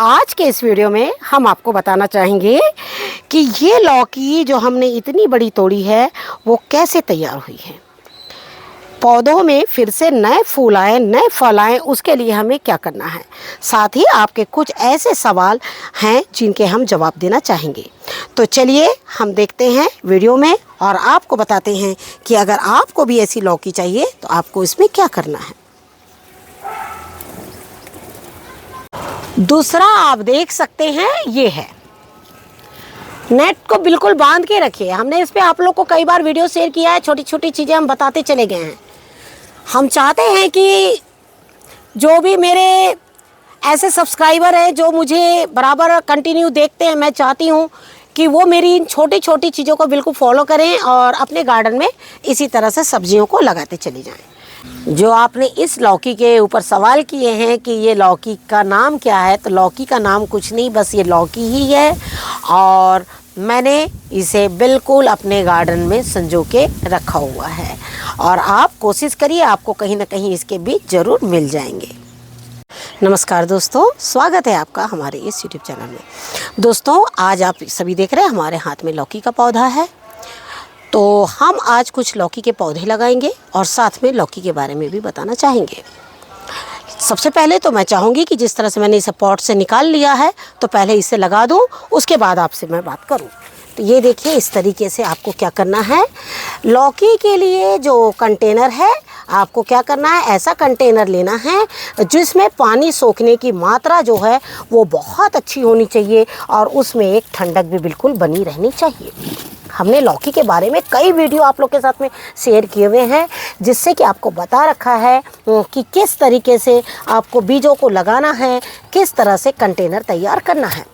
आज के इस वीडियो में हम आपको बताना चाहेंगे कि ये लौकी जो हमने इतनी बड़ी तोड़ी है वो कैसे तैयार हुई है। पौधों में फिर से नए फूल आए, नए फल आए, उसके लिए हमें क्या करना है। साथ ही आपके कुछ ऐसे सवाल हैं जिनके हम जवाब देना चाहेंगे। तो चलिए हम देखते हैं वीडियो में और आपको बताते हैं कि अगर आपको भी ऐसी लौकी चाहिए तो आपको इसमें क्या करना है। दूसरा आप देख सकते हैं ये है, नेट को बिल्कुल बांध के रखिए। हमने इस पे आप लोग को कई बार वीडियो शेयर किया है, छोटी छोटी चीज़ें हम बताते चले गए हैं। हम चाहते हैं कि जो भी मेरे ऐसे सब्सक्राइबर हैं जो मुझे बराबर कंटिन्यू देखते हैं, मैं चाहती हूँ कि वो मेरी इन छोटी छोटी चीज़ों को बिल्कुल फॉलो करें और अपने गार्डन में इसी तरह से सब्जियों को लगाते चले जाएं। जो आपने इस लौकी के ऊपर सवाल किए हैं कि ये लौकी का नाम क्या है, तो लौकी का नाम कुछ नहीं, बस ये लौकी ही है और मैंने इसे बिल्कुल अपने गार्डन में संजो के रखा हुआ है और आप कोशिश करिए, आपको कहीं ना कहीं इसके बीज ज़रूर मिल जाएंगे। नमस्कार दोस्तों, स्वागत है आपका हमारे इस YouTube चैनल में। दोस्तों, आज आप सभी देख रहे हैं हमारे हाथ में लौकी का पौधा है। तो हम आज कुछ लौकी के पौधे लगाएंगे और साथ में लौकी के बारे में भी बताना चाहेंगे। सबसे पहले तो मैं चाहूँगी कि जिस तरह से मैंने इसे पॉट से निकाल लिया है तो पहले इसे लगा दूँ, उसके बाद आपसे मैं बात करूँ। तो ये देखिए, इस तरीके से आपको क्या करना है। लौकी के लिए जो कंटेनर है, आपको क्या करना है, ऐसा कंटेनर लेना है जिसमें पानी सोखने की मात्रा जो है वो बहुत अच्छी होनी चाहिए और उसमें एक ठंडक भी बिल्कुल बनी रहनी चाहिए। हमने लौकी के बारे में कई वीडियो आप लोग के साथ में शेयर किए हुए हैं, जिससे कि आपको बता रखा है कि किस तरीके से आपको बीजों को लगाना है, किस तरह से कंटेनर तैयार करना है।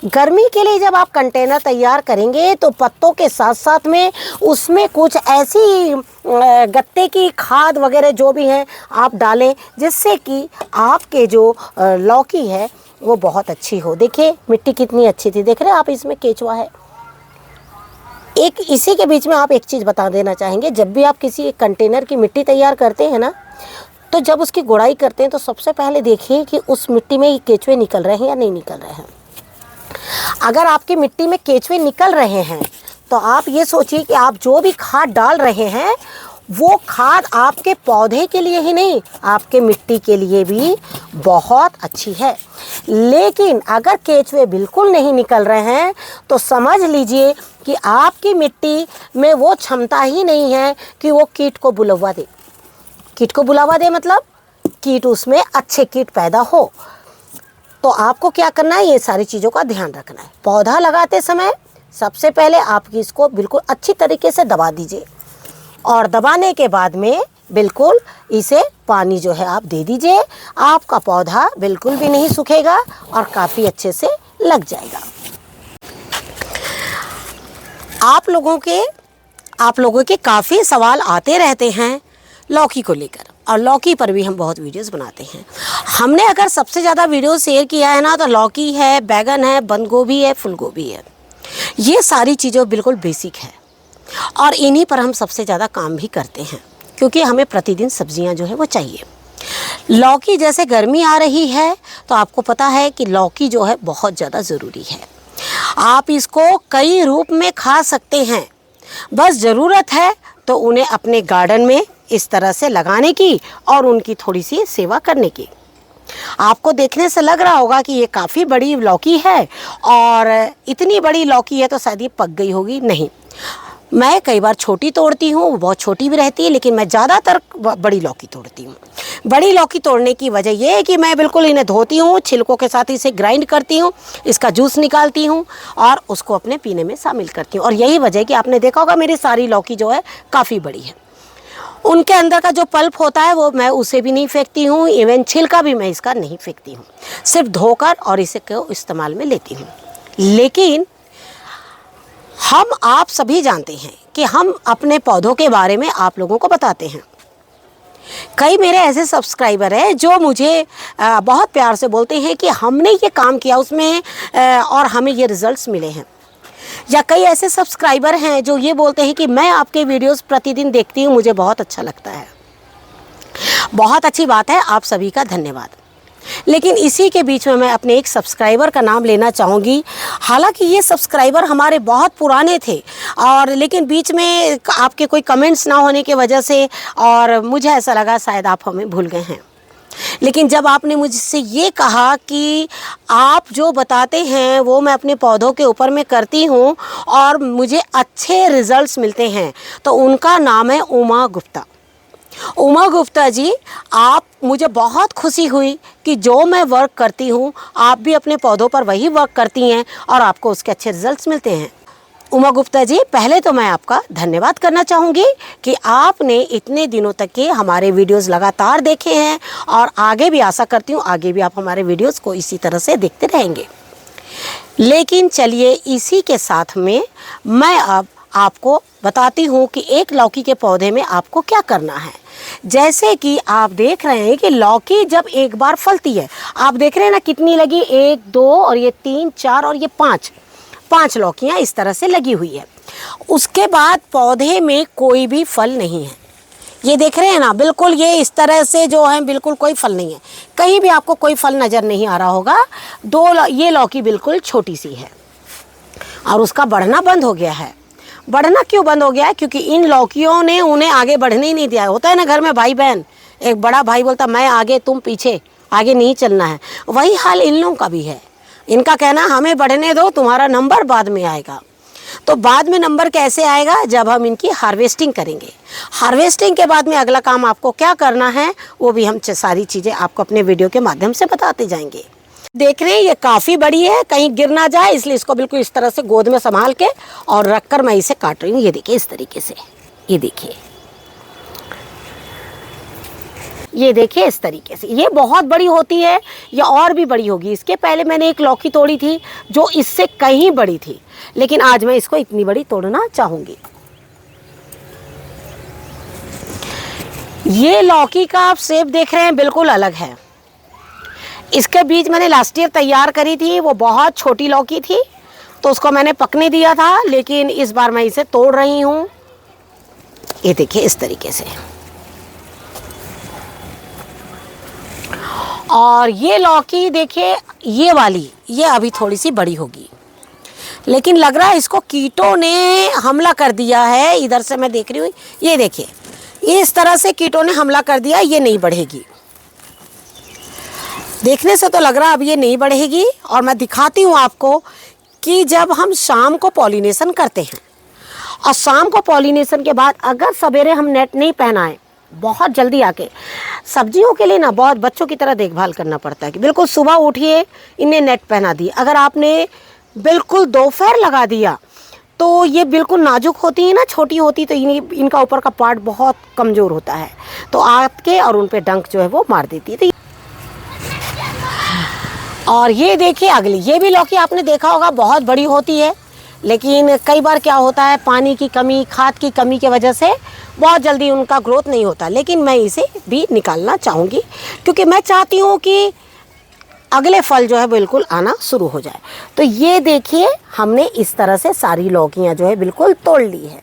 गर्मी के लिए जब आप कंटेनर तैयार करेंगे तो पत्तों के साथ साथ में उसमें कुछ ऐसी गत्ते की खाद वगैरह जो भी है आप डालें, जिससे कि आपके जो लौकी है वो बहुत अच्छी हो। देखिए मिट्टी कितनी अच्छी थी, देख रहे हैं आप, इसमें केचुआ है। एक इसी के बीच में आप एक चीज़ बता देना चाहेंगे, जब भी आप किसी एक कंटेनर की मिट्टी तैयार करते हैं ना, तो जब उसकी गुड़ाई करते हैं तो सबसे पहले देखिए कि उस मिट्टी में केचुए निकल रहे हैं या नहीं निकल रहे हैं। अगर आपकी मिट्टी में केचुए निकल रहे हैं तो आप ये सोचिए कि आप जो भी खाद डाल रहे हैं वो खाद आपके पौधे के लिए ही नहीं, आपके मिट्टी के लिए भी बहुत अच्छी है। लेकिन अगर केचुए बिल्कुल नहीं निकल रहे हैं तो समझ लीजिए कि आपकी मिट्टी में वो क्षमता ही नहीं है कि वो कीट को बुलवा दे। कीट को बुलावा दे मतलब कीट, उसमें अच्छे कीट पैदा हो। तो आपको क्या करना है, ये सारी चीज़ों का ध्यान रखना है। पौधा लगाते समय सबसे पहले आप इसको बिल्कुल अच्छी तरीके से दबा दीजिए और दबाने के बाद में बिल्कुल इसे पानी जो है आप दे दीजिए। आपका पौधा बिल्कुल भी नहीं सूखेगा और काफ़ी अच्छे से लग जाएगा। आप लोगों के काफ़ी सवाल आते रहते हैं लौकी को लेकर, और लौकी पर भी हम बहुत वीडियोस बनाते हैं। हमने अगर सबसे ज़्यादा वीडियो शेयर किया है ना, तो लौकी है, बैगन है, बंद गोभी है, फूल गोभी है। ये सारी चीज़ें बिल्कुल बेसिक है और इन्हीं पर हम सबसे ज़्यादा काम भी करते हैं, क्योंकि हमें प्रतिदिन सब्जियां जो है वो चाहिए। लौकी जैसे गर्मी आ रही है तो आपको पता है कि लौकी जो है बहुत ज़्यादा ज़रूरी है। आप इसको कई रूप में खा सकते हैं, बस ज़रूरत है तो उन्हें अपने गार्डन में इस तरह से लगाने की और उनकी थोड़ी सी सेवा करने की। आपको देखने से लग रहा होगा कि ये काफ़ी बड़ी लौकी है और इतनी बड़ी लौकी है तो शायद ये पक गई होगी। नहीं, मैं कई बार छोटी तोड़ती हूँ, वो बहुत छोटी भी रहती है, लेकिन मैं ज़्यादातर बड़ी लौकी तोड़ती हूँ। बड़ी लौकी तोड़ने की वजह यह है कि मैं बिल्कुल इन्हें धोती हूँ, छिलकों के साथ इसे ग्राइंड करती हूँ, इसका जूस निकालती हूँ और उसको अपने पीने में शामिल करती हूँ। और यही वजह है कि आपने देखा होगा मेरी सारी लौकी जो है काफ़ी बड़ी है। उनके अंदर का जो पल्प होता है वो मैं उसे भी नहीं फेंकती हूँ, इवन छिलका भी मैं इसका नहीं फेंकती हूँ, सिर्फ धोकर और इसे को इस्तेमाल में लेती हूँ। लेकिन आप सभी जानते हैं कि हम अपने पौधों के बारे में आप लोगों को बताते हैं। कई मेरे ऐसे सब्सक्राइबर हैं जो मुझे बहुत प्यार से बोलते हैं कि हमने ये काम किया उसमें और हमें ये रिज़ल्ट्स मिले हैं। या कई ऐसे सब्सक्राइबर हैं जो ये बोलते हैं कि मैं आपके वीडियोस प्रतिदिन देखती हूँ, मुझे बहुत अच्छा लगता है। बहुत अच्छी बात है, आप सभी का धन्यवाद। लेकिन इसी के बीच में मैं अपने एक सब्सक्राइबर का नाम लेना चाहूँगी। हालांकि ये सब्सक्राइबर हमारे बहुत पुराने थे, और लेकिन बीच में आपके कोई कमेंट्स ना होने की वजह से और मुझे ऐसा लगा शायद आप हमें भूल गए हैं। लेकिन जब आपने मुझसे ये कहा कि आप जो बताते हैं वो मैं अपने पौधों के ऊपर में करती हूँ और मुझे अच्छे रिजल्ट्स मिलते हैं, तो उनका नाम है उमा गुप्ता। उमा गुप्ता जी, आप, मुझे बहुत खुशी हुई कि जो मैं वर्क करती हूँ आप भी अपने पौधों पर वही वर्क करती हैं और आपको उसके अच्छे रिजल्ट्स मिलते हैं। उमा गुप्ता जी, पहले तो मैं आपका धन्यवाद करना चाहूँगी कि आपने इतने दिनों तक के हमारे वीडियोस लगातार देखे हैं, और आगे भी आशा करती हूँ आगे भी आप हमारे वीडियोस को इसी तरह से देखते रहेंगे। लेकिन चलिए, इसी के साथ में मैं अब आपको बताती हूँ कि एक लौकी के पौधे में आपको क्या करना है। जैसे कि आप देख रहे हैं कि लौकी जब एक बार फलती है, आप देख रहे हैं ना कितनी लगी, 1 2 और ये 3 4 और ये 5 लौकियाँ इस तरह से लगी हुई है। उसके बाद पौधे में कोई भी फल नहीं है। ये देख रहे हैं ना, बिल्कुल ये इस तरह से जो है बिल्कुल कोई फल नहीं है, कहीं भी आपको कोई फल नज़र नहीं आ रहा होगा। ये लौकी बिल्कुल छोटी सी है और उसका बढ़ना बंद हो गया है। बढ़ना क्यों बंद हो गया है? क्योंकि इन लौकियों ने उन्हें आगे बढ़ने ही नहीं दिया। होता है ना घर में भाई बहन, एक बड़ा भाई बोलता मैं आगे तुम पीछे, आगे नहीं चलना है। वही हाल इन लोगों का भी है। इनका कहना हमें बढ़ने दो, तुम्हारा नंबर बाद में आएगा। तो बाद में नंबर कैसे आएगा? जब हम इनकी हार्वेस्टिंग करेंगे। हार्वेस्टिंग के बाद में अगला काम आपको क्या करना है वो भी हम सारी चीज़ें आपको अपने वीडियो के माध्यम से बताते जाएंगे। देख रहे हैं ये काफ़ी बड़ी है, कहीं गिर ना जाए, इसलिए इसको बिल्कुल इस तरह से गोद में संभाल के और रख कर मैं इसे काट रही हूँ। ये देखिए इस तरीके से, ये देखिए, ये देखिए इस तरीके से। ये बहुत बड़ी होती है, ये और भी बड़ी होगी। इसके पहले मैंने एक लौकी तोड़ी थी जो इससे कहीं बड़ी थी, लेकिन आज मैं इसको इतनी बड़ी तोड़ना चाहूँगी। ये लौकी का आप शेप देख रहे हैं बिल्कुल अलग है। इसके बीज मैंने लास्ट ईयर तैयार करी थी, वो बहुत छोटी लौकी थी तो उसको मैंने पकने दिया था, लेकिन इस बार मैं इसे तोड़ रही हूँ। ये देखिए इस तरीके से। और ये लौकी देखिए, ये वाली, ये अभी थोड़ी सी बड़ी होगी, लेकिन लग रहा है इसको कीटों ने हमला कर दिया है। इधर से मैं देख रही हूँ, ये देखिए, ये इस तरह से कीटों ने हमला कर दिया, ये नहीं बढ़ेगी। देखने से तो लग रहा है अब ये नहीं बढ़ेगी। और मैं दिखाती हूँ आपको कि जब हम शाम को पॉलिनेशन करते हैं और शाम को पॉलिनेशन के बाद अगर सवेरे हम नेट नहीं पहनाएं, बहुत जल्दी आके सब्जियों के लिए ना बहुत बच्चों की तरह देखभाल करना पड़ता है कि बिल्कुल सुबह उठिए इन्हें नेट पहना दिए। अगर आपने बिल्कुल दोपहर लगा दिया तो ये बिल्कुल नाजुक होती है ना, छोटी होती, तो इनका ऊपर का पार्ट बहुत कमज़ोर होता है, तो आके और उन पे डंक जो है वो मार देती है। तो और ये देखिए अगली, ये भी लौकी आपने देखा होगा बहुत बड़ी होती है, लेकिन कई बार क्या होता है पानी की कमी, खाद की कमी की वजह से बहुत जल्दी उनका ग्रोथ नहीं होता। लेकिन मैं इसे भी निकालना चाहूँगी क्योंकि मैं चाहती हूँ कि अगले फल जो है बिल्कुल आना शुरू हो जाए। तो ये देखिए हमने इस तरह से सारी लौकियाँ जो है बिल्कुल तोड़ ली है।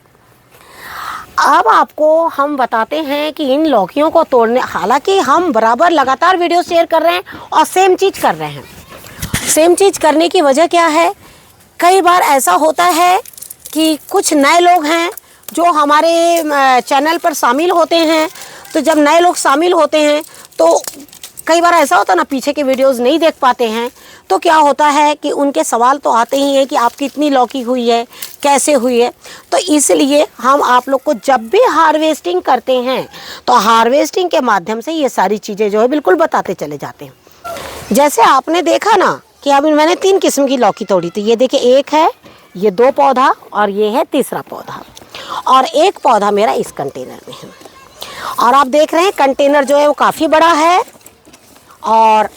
अब आपको हम बताते हैं कि इन लौकियों को तोड़ने, हालांकि हम बराबर लगातार वीडियो शेयर कर रहे हैं और सेम चीज़ कर रहे हैं। सेम चीज़ करने की वजह क्या है? कई बार ऐसा होता है कि कुछ नए लोग हैं जो हमारे चैनल पर शामिल होते हैं, तो जब नए लोग शामिल होते हैं तो कई बार ऐसा होता है ना, पीछे के वीडियोस नहीं देख पाते हैं, तो क्या होता है कि उनके सवाल तो आते ही हैं कि आपकी इतनी लौकी हुई है, कैसे हुई है। तो इसलिए हम आप लोग को जब भी हार्वेस्टिंग करते हैं तो हार्वेस्टिंग के माध्यम से ये सारी चीज़ें जो है बिल्कुल बताते चले जाते हैं। जैसे आपने देखा ना कि अभी मैंने 3 किस्म की लौकी तोड़ी थी। ये देखिए, एक है, ये 2 पौधा और ये है तीसरा पौधा, और एक पौधा मेरा इस कंटेनर में है। और आप देख रहे हैं कंटेनर जो है वो काफ़ी बड़ा है। और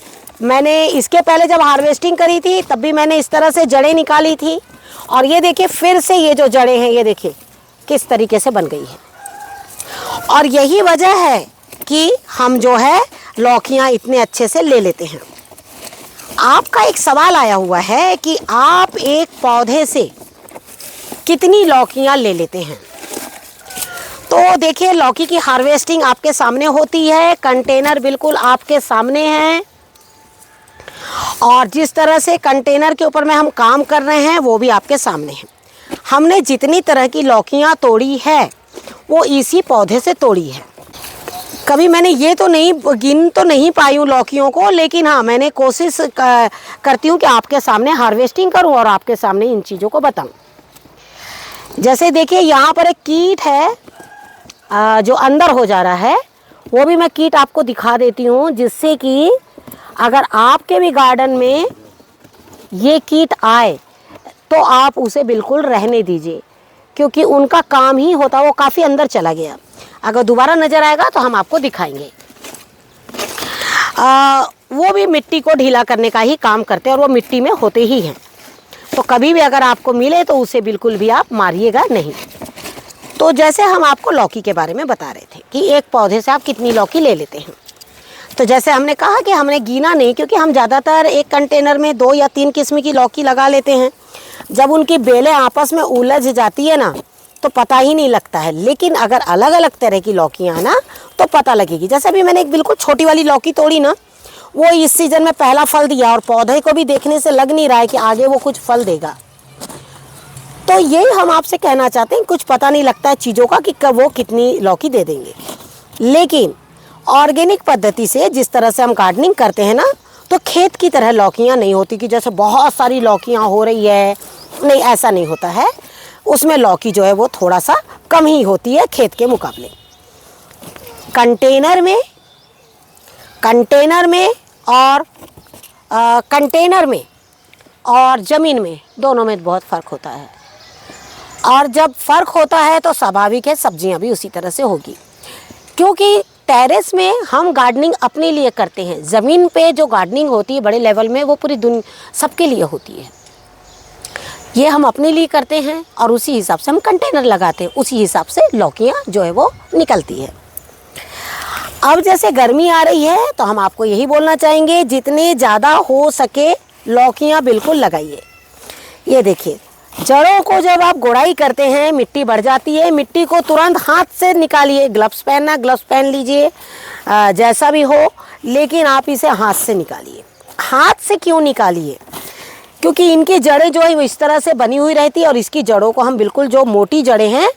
मैंने इसके पहले जब हार्वेस्टिंग करी थी तब भी मैंने इस तरह से जड़ें निकाली थी, और ये देखिए फिर से ये जो जड़ें हैं ये देखिए किस तरीके से बन गई है। और यही वजह है कि हम जो है लौकियां इतने अच्छे से ले लेते हैं। आपका एक सवाल आया हुआ है कि आप एक पौधे से कितनी लौकियां ले लेते हैं। तो देखिए लौकी की हार्वेस्टिंग आपके सामने होती है, कंटेनर बिल्कुल आपके सामने है। और जिस तरह से कंटेनर के ऊपर में हम काम कर रहे हैं वो भी आपके सामने है। हमने जितनी तरह की लौकियाँ तोड़ी है वो इसी पौधे से तोड़ी है। कभी मैंने ये तो नहीं गिन तो नहीं पाई हूँ लौकियों को, लेकिन हाँ मैंने कोशिश करती हूँ कि आपके सामने हार्वेस्टिंग करूँ और आपके सामने इन चीज़ों को बताऊँ। जैसे देखिए यहाँ पर एक कीट है जो अंदर हो जा रहा है, वो भी मैं कीट आपको दिखा देती हूँ, जिससे कि अगर आपके भी गार्डन में ये कीट आए तो आप उसे बिल्कुल रहने दीजिए, क्योंकि उनका काम ही होता, वो काफ़ी अंदर चला गया। अगर दोबारा नज़र आएगा तो हम आपको दिखाएंगे। वो भी मिट्टी को ढीला करने का ही काम करते हैं और वो मिट्टी में होते ही हैं। तो कभी भी अगर आपको मिले तो उसे बिल्कुल भी आप मारिएगा नहीं। तो जैसे हम आपको लौकी के बारे में बता रहे थे कि एक पौधे से आप कितनी लौकी ले लेते हैं। तो जैसे हमने कहा कि हमने गिना नहीं, क्योंकि हम ज़्यादातर एक कंटेनर में 2 या 3 किस्म की लौकी लगा लेते हैं। जब उनकी बेलें आपस में उलझ जाती है ना तो पता ही नहीं लगता है। लेकिन अगर अलग अलग तरह की लौकियाँ हैं ना तो पता लगेगी। जैसे अभी मैंने एक बिल्कुल छोटी वाली लौकी तोड़ी ना, वो इस सीज़न में पहला फल दिया और पौधे को भी देखने से लग नहीं रहा है कि आगे वो कुछ फल देगा। तो यही हम आपसे कहना चाहते हैं, कुछ पता नहीं लगता है चीज़ों का कि कब वो कितनी लौकी दे देंगे। लेकिन ऑर्गेनिक पद्धति से जिस तरह से हम गार्डनिंग करते हैं ना, तो खेत की तरह लौकियाँ नहीं होती कि जैसे बहुत सारी लौकियाँ हो रही है, नहीं ऐसा नहीं होता है। उसमें लौकी जो है वो थोड़ा सा कम ही होती है खेत के मुकाबले। कंटेनर में और ज़मीन में दोनों में बहुत फ़र्क होता है। और जब फ़र्क होता है तो स्वाभाविक है सब्जियां भी उसी तरह से होगी, क्योंकि टेरेस में हम गार्डनिंग अपने लिए करते हैं। ज़मीन पे जो गार्डनिंग होती है बड़े लेवल में, वो पूरी दुनिया सबके लिए होती है। ये हम अपने लिए करते हैं और उसी हिसाब से हम कंटेनर लगाते हैं, उसी हिसाब से लौकियाँ जो है वो निकलती है। अब जैसे गर्मी आ रही है तो हम आपको यही बोलना चाहेंगे, जितने ज़्यादा हो सके लौकियाँ बिल्कुल लगाइए। ये देखिए, जड़ों को जब आप गुड़ाई करते हैं मिट्टी बढ़ जाती है, मिट्टी को तुरंत हाथ से निकालिए। ग्लव्स पहन लीजिए, जैसा भी हो, लेकिन आप इसे हाथ से निकालिए। हाथ से क्यों निकालिए? क्योंकि इनकी जड़ें जो है वो इस तरह से बनी हुई रहती है और इसकी जड़ों को हम बिल्कुल, जो मोटी जड़ें हैं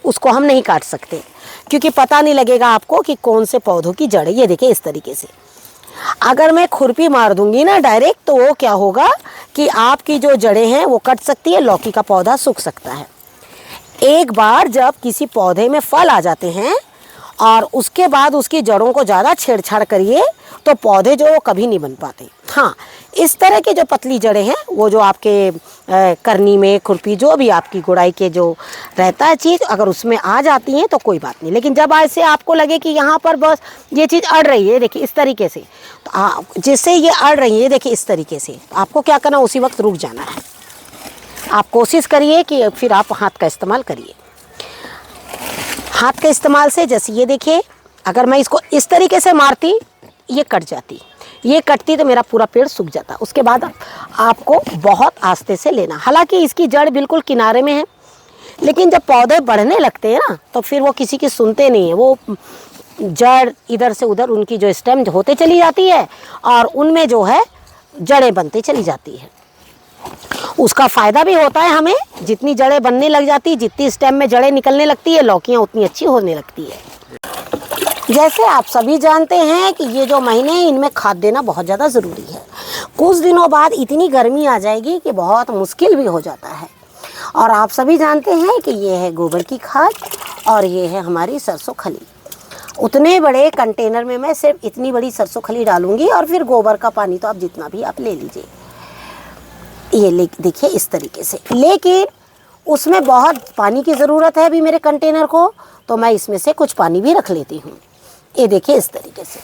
उसको हम नहीं काट सकते, क्योंकि पता नहीं लगेगा आपको कि कौन से पौधों की जड़ें। ये देखिए इस तरीके से अगर मैं खुरपी मार दूंगी ना डायरेक्ट, तो वो क्या होगा कि आपकी जो जड़ें हैं वो कट सकती है, लौकी का पौधा सूख सकता है। एक बार जब किसी पौधे में फल आ जाते हैं और उसके बाद उसकी जड़ों को ज़्यादा छेड़छाड़ करिए तो पौधे जो कभी नहीं बन पाते। हाँ, इस तरह की जो पतली जड़ें हैं, वो जो आपके करनी में खुरपी, जो भी आपकी गुड़ाई के जो रहता है चीज़, अगर उसमें आ जाती हैं तो कोई बात नहीं। लेकिन जब ऐसे आपको लगे कि यहाँ पर बस ये चीज़ अड़ रही है, देखिए इस तरीके से, तो जिससे ये अड़ रही है, देखिए इस तरीके से, आपको क्या करना, उसी वक्त रुक जाना है। आप कोशिश करिए कि फिर आप हाथ का इस्तेमाल करिए। हाथ के इस्तेमाल से, जैसे ये देखिए, अगर मैं इसको इस तरीके से मारती, ये कट जाती, ये कटती तो मेरा पूरा पेड़ सूख जाता। उसके बाद आपको बहुत आस्ते से लेना। हालांकि इसकी जड़ बिल्कुल किनारे में है, लेकिन जब पौधे बढ़ने लगते हैं ना तो फिर वो किसी की सुनते नहीं है। वो जड़ इधर से उधर, उनकी जो स्टेम होते चली जाती है और उनमें जो है जड़ें बनती चली जाती है। उसका फ़ायदा भी होता है हमें। जितनी जड़ें बनने लग जाती, जितनी स्टेम में जड़ें निकलने लगती है, लौकियाँ उतनी अच्छी होने लगती है। जैसे आप सभी जानते हैं कि ये जो महीने हैं इनमें खाद देना बहुत ज़्यादा ज़रूरी है। कुछ दिनों बाद इतनी गर्मी आ जाएगी कि बहुत मुश्किल भी हो जाता है। और आप सभी जानते हैं कि ये है गोबर की खाद और ये है हमारी सरसों खली। उतने बड़े कंटेनर में मैं सिर्फ इतनी बड़ी सरसों खली डालूंगी और फिर गोबर का पानी तो आप जितना भी आप ले लीजिए। ये देखिए इस तरीके से, लेकिन उसमें बहुत पानी की ज़रूरत है अभी मेरे कंटेनर को, तो मैं इसमें से कुछ पानी भी रख लेती हूँ। ये देखिए इस तरीके से।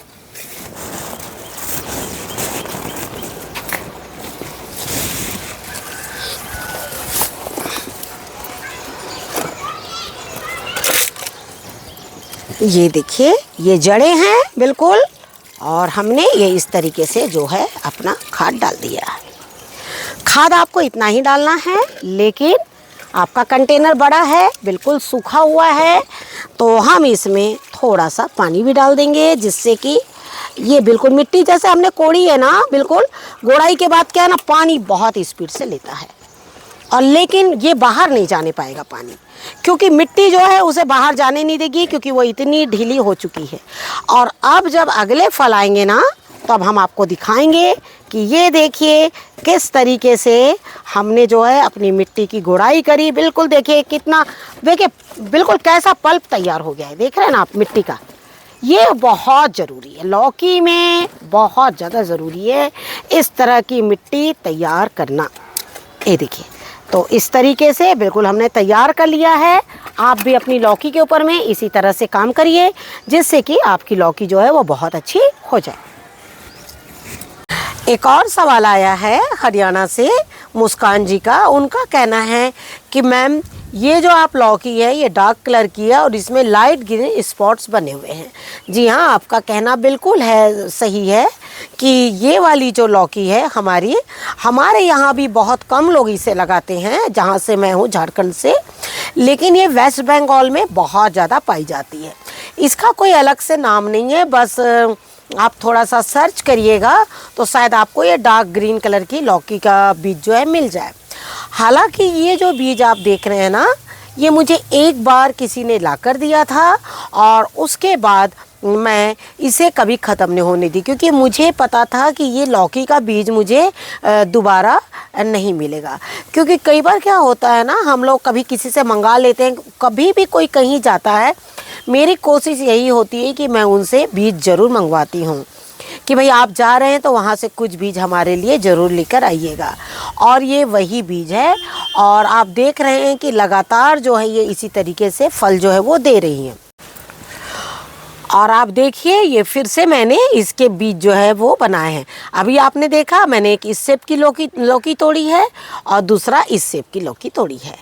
ये देखिए, ये जड़ें हैं बिल्कुल, और हमने ये इस तरीके से जो है अपना खाद डाल दिया है। खाद आपको इतना ही डालना है, लेकिन आपका कंटेनर बड़ा है, बिल्कुल सूखा हुआ है, तो हम इसमें थोड़ा सा पानी भी डाल देंगे, जिससे कि ये बिल्कुल मिट्टी जैसे हमने कोड़ी है ना, बिल्कुल गोड़ाई के बाद क्या है ना, पानी बहुत स्पीड से लेता है, और लेकिन ये बाहर नहीं जाने पाएगा पानी, क्योंकि मिट्टी जो है उसे बाहर जाने नहीं देगी, क्योंकि वो इतनी ढीली हो चुकी है। और अब जब अगले फल आएंगे ना, तब हम आपको दिखाएंगे कि ये देखिए किस तरीके से हमने जो है अपनी मिट्टी की गुड़ाई करी। बिल्कुल देखिए कितना, देखिए बिल्कुल कैसा पल्प तैयार हो गया है, देख रहे हैं ना आप मिट्टी का। ये बहुत ज़रूरी है, लौकी में बहुत ज़्यादा ज़रूरी है इस तरह की मिट्टी तैयार करना। ये देखिए, तो इस तरीके से बिल्कुल हमने तैयार कर लिया है। आप भी अपनी लौकी के ऊपर में इसी तरह से काम करिए, जिससे कि आपकी लौकी जो है वो बहुत अच्छी हो जाए। एक और सवाल आया है हरियाणा से मुस्कान जी का। उनका कहना है कि मैम ये जो आप लौकी है ये डार्क कलर की है और इसमें लाइट ग्रीन स्पॉट्स बने हुए हैं। जी हाँ, आपका कहना बिल्कुल है, सही है कि ये वाली जो लौकी है हमारे यहाँ भी बहुत कम लोग इसे लगाते हैं, जहाँ से मैं हूँ झारखंड से, लेकिन ये वेस्ट बंगाल में बहुत ज़्यादा पाई जाती है। इसका कोई अलग से नाम नहीं है, बस आप थोड़ा सा सर्च करिएगा तो शायद आपको ये डार्क ग्रीन कलर की लौकी का बीज जो है मिल जाए। हालांकि ये जो बीज आप देख रहे हैं ना, ये मुझे एक बार किसी ने ला कर दिया था और उसके बाद मैं इसे कभी ख़त्म नहीं होने दी, क्योंकि मुझे पता था कि ये लौकी का बीज मुझे दोबारा नहीं मिलेगा। क्योंकि कई बार क्या होता है ना, हम लोग कभी किसी से मंगा लेते हैं, कभी भी कोई कहीं जाता है, मेरी कोशिश यही होती है कि मैं उनसे बीज ज़रूर मंगवाती हूँ कि भाई आप जा रहे हैं तो वहाँ से कुछ बीज हमारे लिए ज़रूर लेकर आइएगा। और ये वही बीज है, और आप देख रहे हैं कि लगातार जो है ये इसी तरीके से फल जो है वो दे रही हैं। और आप देखिए ये फिर से मैंने इसके बीज जो है वो बनाए हैं। अभी आपने देखा मैंने एक इस शेप की लौकी तोड़ी है और दूसरा इस शेप की लौकी तोड़ी है,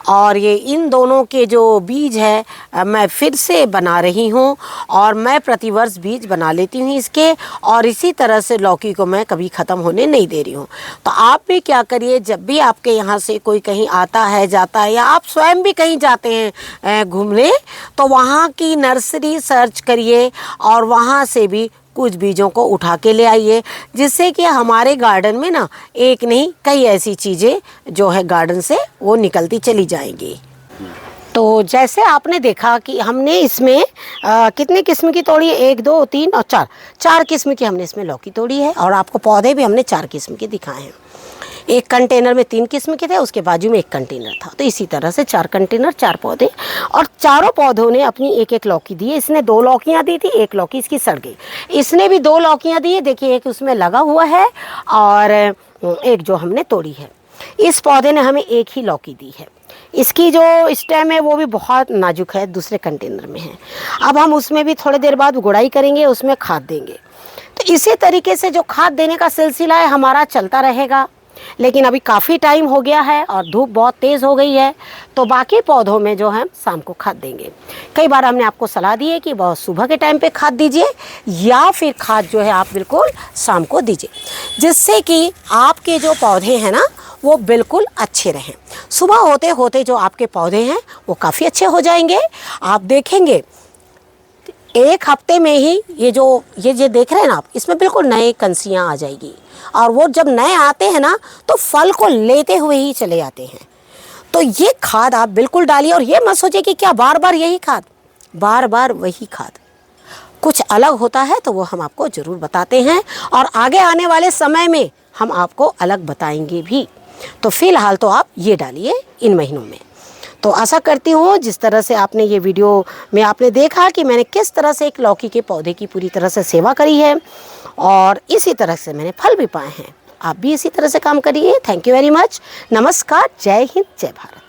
और ये इन दोनों के जो बीज है मैं फिर से बना रही हूँ, और मैं प्रतिवर्ष बीज बना लेती हूँ इसके, और इसी तरह से लौकी को मैं कभी ख़त्म होने नहीं दे रही हूँ। तो आप भी क्या करिए, जब भी आपके यहाँ से कोई कहीं आता है जाता है, या आप स्वयं भी कहीं जाते हैं घूमने, तो वहाँ की नर्सरी सर्च करिए और वहाँ से भी कुछ बीजों को उठा के ले आइए, जिससे कि हमारे गार्डन में ना एक नहीं कई ऐसी चीज़ें जो है गार्डन से वो निकलती चली जाएंगी। तो जैसे आपने देखा कि हमने इसमें कितनी किस्म की तोड़ी है, 1 2 3 और 4 किस्म की हमने इसमें लौकी तोड़ी है, और आपको पौधे भी हमने 4 किस्म के दिखाए हैं। एक कंटेनर में 3 किस्म के थे, उसके बाजू में एक कंटेनर था, तो इसी तरह से 4 कंटेनर 4 पौधे, और चारों पौधों ने अपनी एक लौकी दी है। इसने 2 लौकियां दी थी, 1 लौकी इसकी सड़ गई। इसने भी 2 लौकियां दी है, देखिए एक उसमें लगा हुआ है और एक जो हमने तोड़ी है। इस पौधे ने हमें 1 ही लौकी दी है। इसकी जो स्टेम है वो भी बहुत नाजुक है, दूसरे कंटेनर में है। अब हम उसमें भी थोड़ी देर बाद गुड़ाई करेंगे, उसमें खाद देंगे। तो इसी तरीके से जो खाद देने का सिलसिला है हमारा चलता रहेगा। लेकिन अभी काफ़ी टाइम हो गया है और धूप बहुत तेज़ हो गई है, तो बाकी पौधों में जो है शाम को खाद देंगे। कई बार हमने आपको सलाह दी है कि बहुत सुबह के टाइम पे खाद दीजिए, या फिर खाद जो है आप बिल्कुल शाम को दीजिए, जिससे कि आपके जो पौधे हैं ना वो बिल्कुल अच्छे रहें। सुबह होते होते जो आपके पौधे हैं वो काफ़ी अच्छे हो जाएंगे। आप देखेंगे 1 हफ्ते में ही ये देख रहे हैं ना आप, इसमें बिल्कुल नए कंसियाँ आ जाएगी, और वो जब नए आते हैं ना तो फल को लेते हुए ही चले जाते हैं। तो ये खाद आप बिल्कुल डालिए, और ये मत सोचिए कि क्या बार बार यही खाद, बार बार वही खाद। कुछ अलग होता है तो वो हम आपको ज़रूर बताते हैं, और आगे आने वाले समय में हम आपको अलग बताएंगे भी। तो फिलहाल तो आप ये डालिए इन महीनों में। तो आशा करती हूँ जिस तरह से आपने ये वीडियो में आपने देखा कि मैंने किस तरह से एक लौकी के पौधे की पूरी तरह से सेवा करी है, और इसी तरह से मैंने फल भी पाए हैं। आप भी इसी तरह से काम करिए। Thank you very much. नमस्कार, जय हिंद, जय भारत।